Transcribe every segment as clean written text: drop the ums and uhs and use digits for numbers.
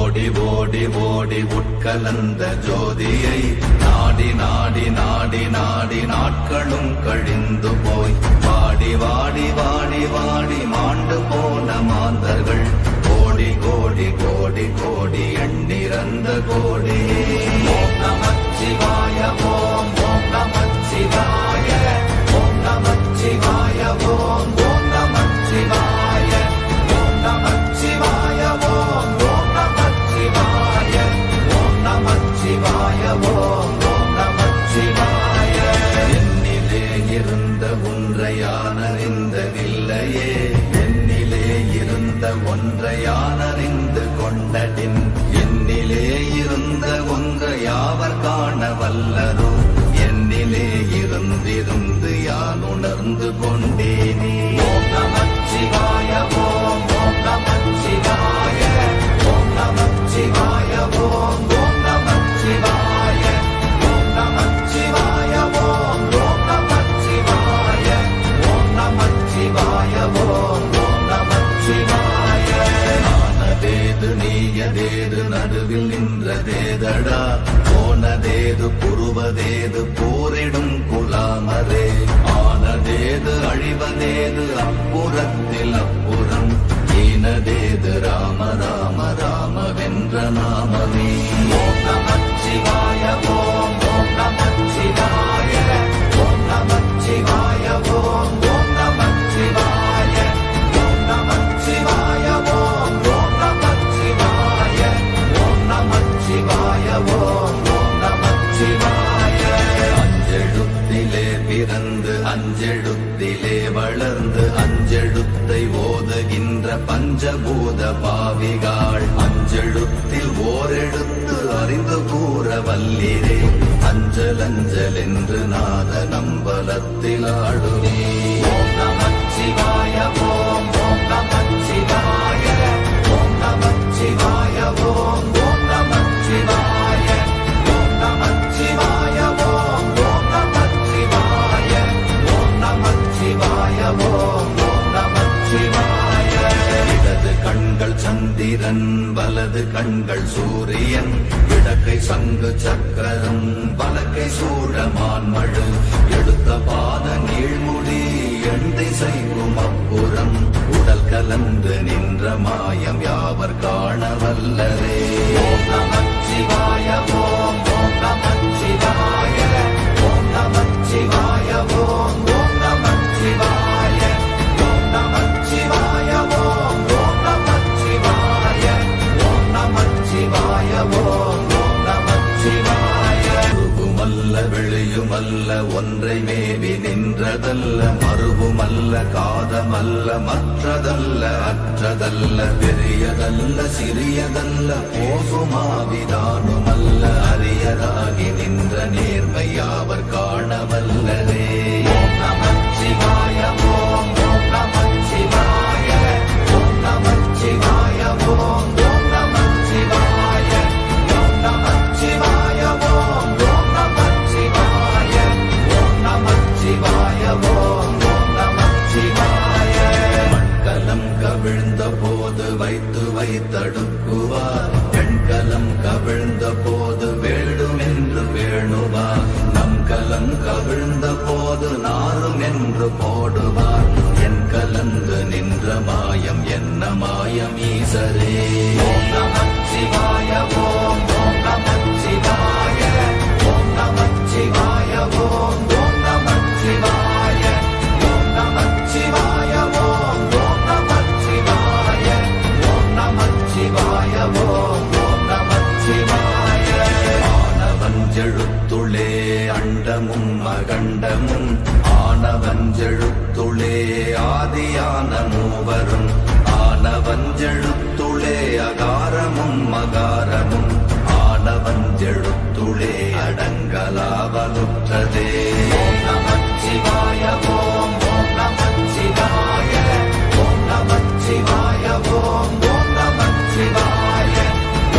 ஓடி ஓடி ஓடி உட்கலந்த ஜோதியை நாடி நாடி நாடி நாடி நாட்களும் கழிந்து போய் வாடி வாடி வாடி வாடி மாண்டு போன மாந்தர்கள் கோடி கோடி கோடி கோடி எண்ணிறந்த கோடி. ஓம் நமச்சிவாய ஓம் ஓம் நமச்சிவாய ஓம் நமச்சிவாய ஓம் ஓம் நமச்சிவாய ஓம் நமச்சிவாய ஓம் ஓம் நமச்சிவாய ஓம் நமச்சிவாய ஓம் ஓம் நமச்சிவாய. என்னிலே இருந்த ஒன்றை யான் அறிந்ததில்லையே, என்னிலே இருந்த ஒன்றை யான் அறிந்து கொண்டடின், என்னிலே இருந்த ஒன்றை யாவர் காண வல்லரோ, என்னிலே இருந்திருந்து யான் உணர்ந்து கொண்டேனே. ஓம் நமச்சிவாய ஓம் ஓம் நமச்சிவாய ஓம் நமச்சிவாய ஓம் ஓம் நமச்சிவாய ஓம் நமச்சிவாய ஓம் ஓம் நமச்சிவாய ஓம் நமச்சிவாய ஓம் ஓம் நமச்சிவாய. ஆனதேது நீயதேது நடுவில் நின்றதேதடா, போனதேது புருவதேது போரிடும் குலாமரே, ஆனதேது அழிவதேது அப்புறத்தில் அப்புறம், ஈனதேது ராம ராம ராம வென்ற நாமமே. ஓம் நமச்சிவாய ஓம் ஓம் நமச்சிவாய ஓம் நமச்சிவாய ஓம் ஓம் நமச்சிவாய ஓம் நமச்சிவாய ஓம் ஓம் நமச்சிவாய ஓம் நமச்சிவாய ஓம் ஓம் நமச்சிவாய. அஞ்செழுத்திலே பிறந்து அஞ்செழுத்திலே வளர்ந்து அஞ்செழுத்தை ஓதுகின்ற பஞ்சபூத பாவிகாள், அஞ்செழுத்தில் ஓரெழுத்து அறிந்து கூற வல்லிரே, அஞ்சல் அஞ்சல் என்று நாத நம்பலத்தில் ஆடுவே. ஓம் நமச்சிவாய ஓம் ஓம் நமச்சிவாய ஓம் நமச்சிவாய ஓம் ஓம் நமச்சிவாய ஓம் நமச்சிவாய ஓம் ஓம் நமச்சிவாய ஓம் நமச்சிவாய ஓம் ஓம் நமச்சிவாய. இடது கண்கள் சந்திரன் வலது கண்கள் சூரியன், இடக்கை சங்கு சக்கரம் வலக்கை சூழமான்மழு, எடுத்த பாத நீழ்முடி எண் திசைக்கும் அப்புறம், உடல் கலந்து நின்ற மாயம் யாவர் காண வல்லரே. ஓம் நமச்சிவாய ஓம் ஓம் நமச்சிவாய ஓம் நமச்சிவாய ஓம் ஓம் நமச்சிவாய ஓம் நமச்சிவாய ஓம் ஓம் நமச்சிவாய ஓம் நமச்சிவாய ஓம் ஓம் நமச்சிவாய. உருவுமல்ல வெளியுமல்ல ஒன்றை மேவி நின்றதல்ல, மறுவுமல்ல காதமல்ல மற்றதல்ல அற்றதல்ல, பெரியதல்ல சிறியதல்ல போகுமாவிதானுமல்ல, அரியதாகி நின்ற நேர்மை யாவர் காண வல்லரே. ஓம் நமச்சிவாய ஓம் ஓம் நமச்சிவாய ஓம் நமச்சிவாய ஓம் ஓம் நமச்சிவாய ஓம் நமச்சிவாய ஓம் ஓம் நமச்சிவாய ஓம் நமச்சிவாய ஓம் ஓம் நமச்சிவாய. மண்கலம் கவிழ்ந்த போது வைத்து வைத்தடுக்குவார், பெண்கலம் கவிழ்ந்த போது வேடும் என்று வேணுவார், நம் கலம் கவிழ்ந்த போது நாரும் என்று போடுவார், என் கலந்து நின்ற மாயம் என்ன மாயம் ஈசரே. ஓம் நமச்சிவாய ஓம் ஓம் நமச்சிவாய ஓம் நமச்சிவாய ஓம் ஓம் நமச்சிவாய ஓம் நமச்சிவாய ஓம் ஓம் நமச்சிவாய ஓம் நமச்சிவாய ஓம் ஓம் நமச்சிவாய. ஆனவஞ்செழுத்துளே அண்டமும் அகண்டமும், ஆனவஞ்செழுத்துளே ஆதியான மூவரும், ஆனவஞ்செழுத்துளே அகாரமும் மகாரமும், ஆனவஞ்செழுத்துளே அடங்கலாவலுற்றதே. ஓம் நமச்சிவாய ஓம் ஓம் நமச்சிவாய ஓம் நமச்சிவாய ஓம் ஓம் நமச்சிவாய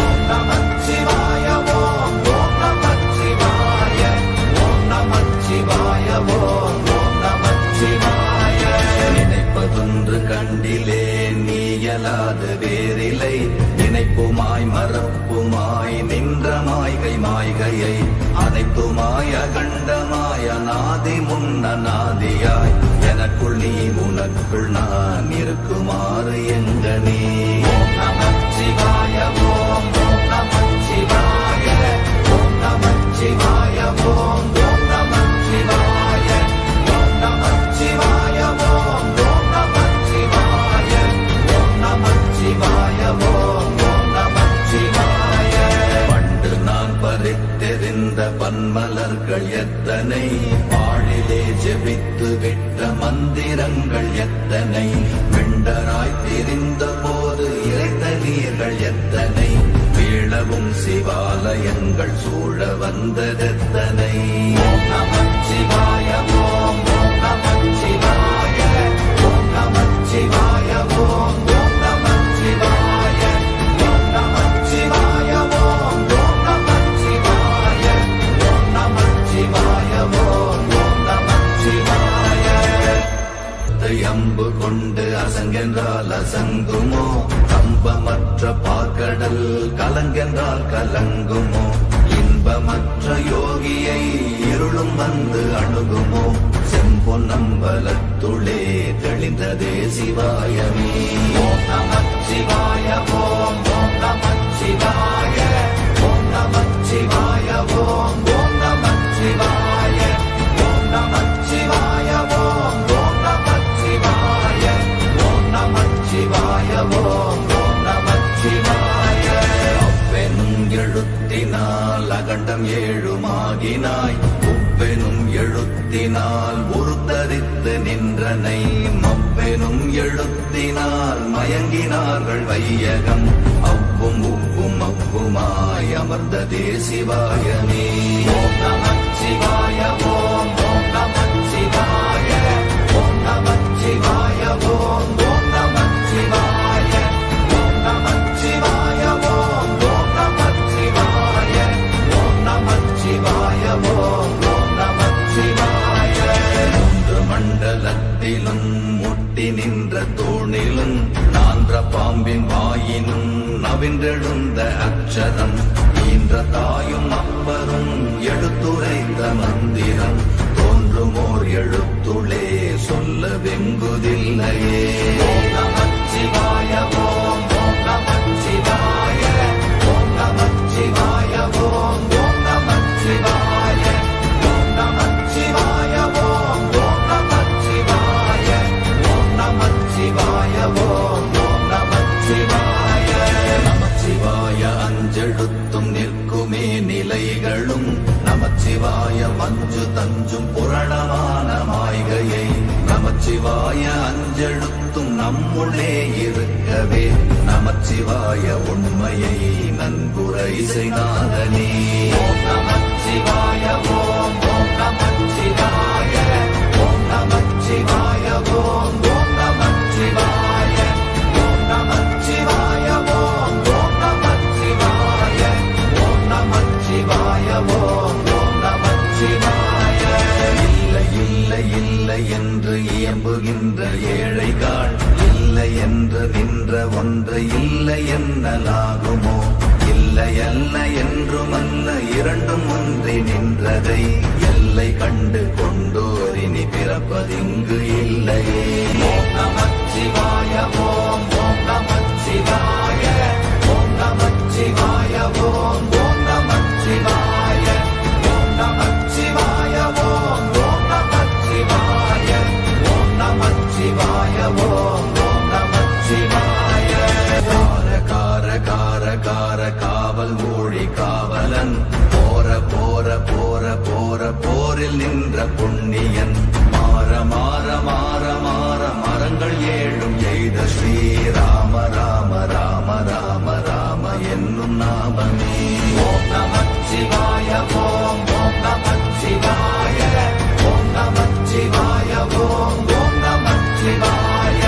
ஓம் நமச்சிவாய ஓம் ஓம் நமச்சிவாய ஓம் நமச்சிவாய ஓம் ஓம் நமச்சிவாய. நினைப்பதொன்று கண்டிலே நீயலாது வேறில்லை, நினைப்புமா மறைப்புமாய் மறப்புமாய் நின்ற மாய்கை மாய்கையை அனைத்துமாய் அகண்டமாய் அநாதி முன்னநாதியாய் எனக்குள் நீ உனக்குள் நான் இருக்குமாறு எங்கனே. ஓம் நமச்சிவாய ஓம் ஓம் நமச்சிவாய ஓம் நமச்சிவாய ஓம் ஓம் நமச்சிவாய ஓம் நமச்சிவாய ஓம் ஓம் நமச்சிவாய ஓம் நமச்சிவாய ஓம் ஓம் நமச்சிவாய. பண்டு நான் பறித்தெறிந்த பன்மலர்கள் எத்தனை, பாழிலே ஜெபித்து விட்ட மந்திரங்கள் எத்தனை, வெண்டராய் தெரிந்த போது இறைத்த நீர்கள் எத்தனை, வீழவும் சிவாலயங்கள் சூழ வந்ததெத்தனை. ஓம் நமச்சிவாய ஓம் ஓம் நமச்சிவாய ஓம் நமச்சிவாய ஓம் ஓம் நமச்சிவாய ஓம் நமச்சிவாய ஓம் ஓம் நமச்சிவாய ஓம் நமச்சிவாய ஓம் ஓம் நமச்சிவாய. அம்பு கொண்டு அசங்கென்றால் அசங்குமோ, கம்பமற்ற பார்க்கடல் கலங்கென்றால் கலங்குமோ, இன்பமற்ற யோகியை இருளும் வந்து அணுகுமோ, செம்பொன்னம்பலத்துளே தெளிந்ததே சிவாயமே. ஓம் நமச்சிவாய ஓம் ஓம் நமச்சிவாய ஓம் நமச்சிவாய ஓம் ஓம் நமச்சிவாய ஓம் நமச்சிவாய ஓம் ஓம் நமச்சிவாய ஓம் நமச்சிவாய ஓம் ஓம் நமச்சிவாய. அவ்வெனும் எழுத்தினால் அகண்டம் ஏழுமாகினாய், உவ்வெனும் எழுத்தினால் உருத்தரித்து நின்றனை, மவ்வெனும் எழுத்தினால் மயங்கினார்கள் வையகம், அவ்வும் உவ்வும் அவ்வுமாய் அமர்ந்ததே சிவாயமே. ஓம் நமச்சிவாய ஓம் ஓம் நமச்சிவாய ஓம் நமச்சிவாய ஓம் ஓம் நமச்சிவாய ஓம் நமச்சிவாய ஓம் ஓம் நமச்சிவாய ஓம் நமச்சிவாய ஓம் ஓம் நமச்சிவாய. மூன்று மண்டலத்திலும் முட்டி நின்ற தூணிலும் நான்ற பாம்பின் வாயினும் நவின்றெழுந்த அக்ஷரம், ஈன்ற தாயும் அப்பரும் எடுத்துரைத்த மந்திரம், தோன்றுமோர் எழுத்துளே சொல்ல வெங்குதில்லையே. ஓம் நமச்சிவாய ஓம் ஓம் நமச்சிவாய ஓம் நமச்சிவாய ஓம் ஓம் நமச்சிவாய ஓம் நமச்சிவாய ஓம் ஓம் நமச்சிவாய ஓம் நமச்சிவாய ஓம் ஓம் நமச்சிவாய. நமச்சிவாய அஞ்செழுத்தும் நிற்குமே நிலைகளும், நமச்சிவாய மஞ்சு தஞ்சும் புரணமான மாய்கையை, நமச்சிவாய அஞ்செழுத்தும் நம்முள்ளே இருக்கவே, நமச்சிவாய உண்மையை நன்குரை செய்தாதனே. ஓம் நமச்சிவாய ஓம் ஓம் நமச்சிவாய ஓம் நமச்சிவாய ஓம் ஓம் நமச்சிவாய ஓம் நமச்சிவாய ஓம் ஓம் நமச்சிவாய ஓம் நமச்சிவாய ஓம் ஓம் நமச்சிவாய. இல்லை இல்லை இல்லை என்று இயம்புகின்ற ஏழைகள், இல்லை என்று நின்ற ஒன்று இல்லை என்னலாகுமோ, இல்லை அல்ல என்றுமல்ல இரண்டும் ஒன்றி நின்றதை, எல்லை கண்டு கொண்டோர் இனி பிறப்பதிங்கு இல்லையே. ஓம் நமச்சிவாய ஓம் ஓம் நமச்சிவாய ஓம் நமச்சிவாய ஓம் ஓம் நமச்சிவாய ஓம் நமச்சிவாய ஓம் ஓம் நமச்சிவாய ஓம் நமச்சிவாய ஓம் ஓம் நமச்சிவாய. கார கார கார கார காவல் மொழி காவலன், போர போர போர போர போரில் நின்ற புண்ணியன், மாற மாற மாற மாற மரங்கள் ஏழும் எய்த ஸ்ரீராம ராம ராம ராம ராம என்னும் நாமமே. ஓம் நமச்சிவாய ஓம் ஓம் நமச்சிவாய ஓம் நமச்சிவாய ஓம் ஓம் நமச்சிவாய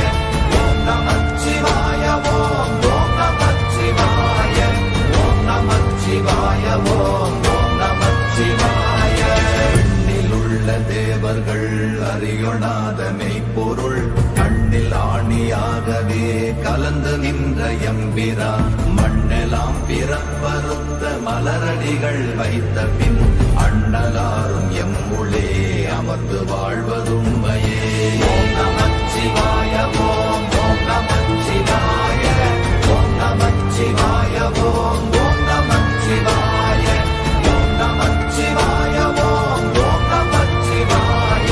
ஓம் நமச்சிவாய ஓம் ஓம் நமச்சிவாய ஓம் நமச்சிவாய ஓம் ஓம் நமச்சிவாய. எண்ணிலுள்ள தேவர்கள் அறியொணாத மெய்ப்பொருள், கண்ணில் ஆணியாகவே கலந்து நின்ற எம்பிரா மண்ணெல்லாம் பிறப்பறுத்த மலரடிகள் வைத்த பின் அண்ணலாரும் எம்முளே அமர்ந்து வாழ்வதுண்மையே. ஓம் நமச்சிவாய ஓம் ஓம் நமச்சிவாய ஓம் நமச்சிவாய ஓம் ஓம் நமச்சிவாய ஓம் நமச்சிவாய ஓம் ஓம் நமச்சிவாய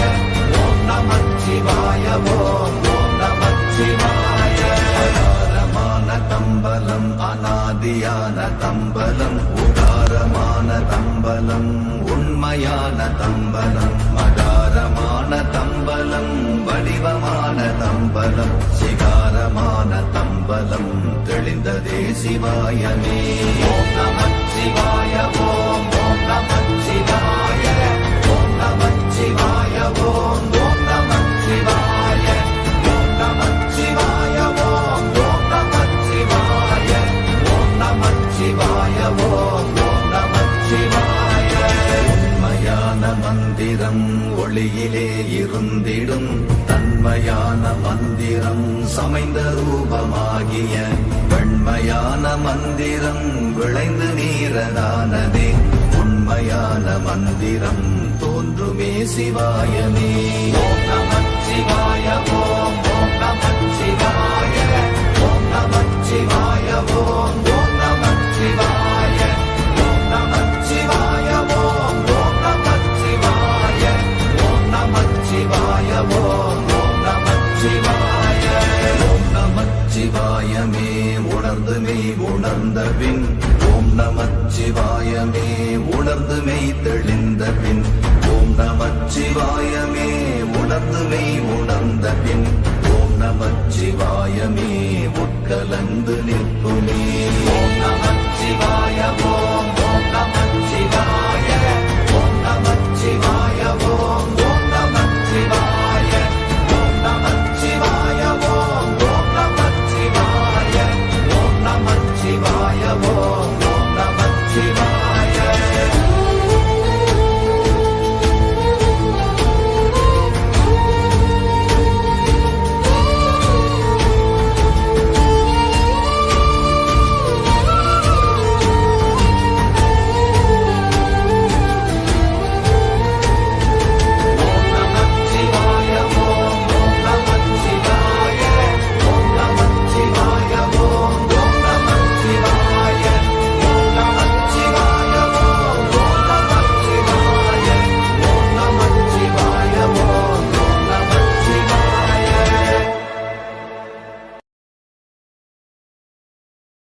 ஓம் நமச்சிவாய ஓம் ஓம் நமச்சிவாய. அகாரமான தம்பலம் அநாதியான தம்பலம் உகாரமான தம்பலம் உண்மையான தம்பலம் மகாரமான தம்பலம் வடிவமான தம்பலம் சிகாரமான தம்பலம் தெளிந்ததே சிவாயமே. ஓம் நமச்சிவாய ஓம் ஓம் நமச்சிவாய ஓம் நமச்சிவாய ஓம் ஓம் நமச்சிவாய ஓம் நமச்சிவாய ஓம் ஓம் நமச்சிவாய ஓம் நமச்சிவாய ஓம் ஓம் நமச்சிவாய. உண்மையான மந்திரம் ஒளியிலே இருந்திடும் தன்மையான மந்திரம் சமைந்த ரூபமாகிய வெண்மையான மந்திரம் விளைந்து நீரதானதே. உண்மையான மந்திரம் தோன்றுமே சிவாயமே. ஓம் நமச்சிவாய ஓம் ஓம் நமச்சிவாய ஓம் நமச்சிவாய ஓம் ஓம் நமச்சிவாய ஓம் நமச்சிவாய ஓம் ஓம் நமச்சிவாய ஓம் நமச்சிவாய ஓம் ஓம் நமச்சிவாய. ஓம் நமச்சிவாயமே உணர்ந்து மெய் உணர்ந்த பின் ஓம் நமச்சிவாயமே உணர்ந்து மெய் தெளிந்த பின் ஓம் நமச்சிவாயமே உணர்ந்து மெய் உணர்ந்த பின் ஓம் நமச்சிவாயமே உட்கலந்து நிற்குமே. ஓம் நமச்சிவாய ஓம் ஓம் நமச்சிவாய ஓம் நமச்சிவாய ஓம்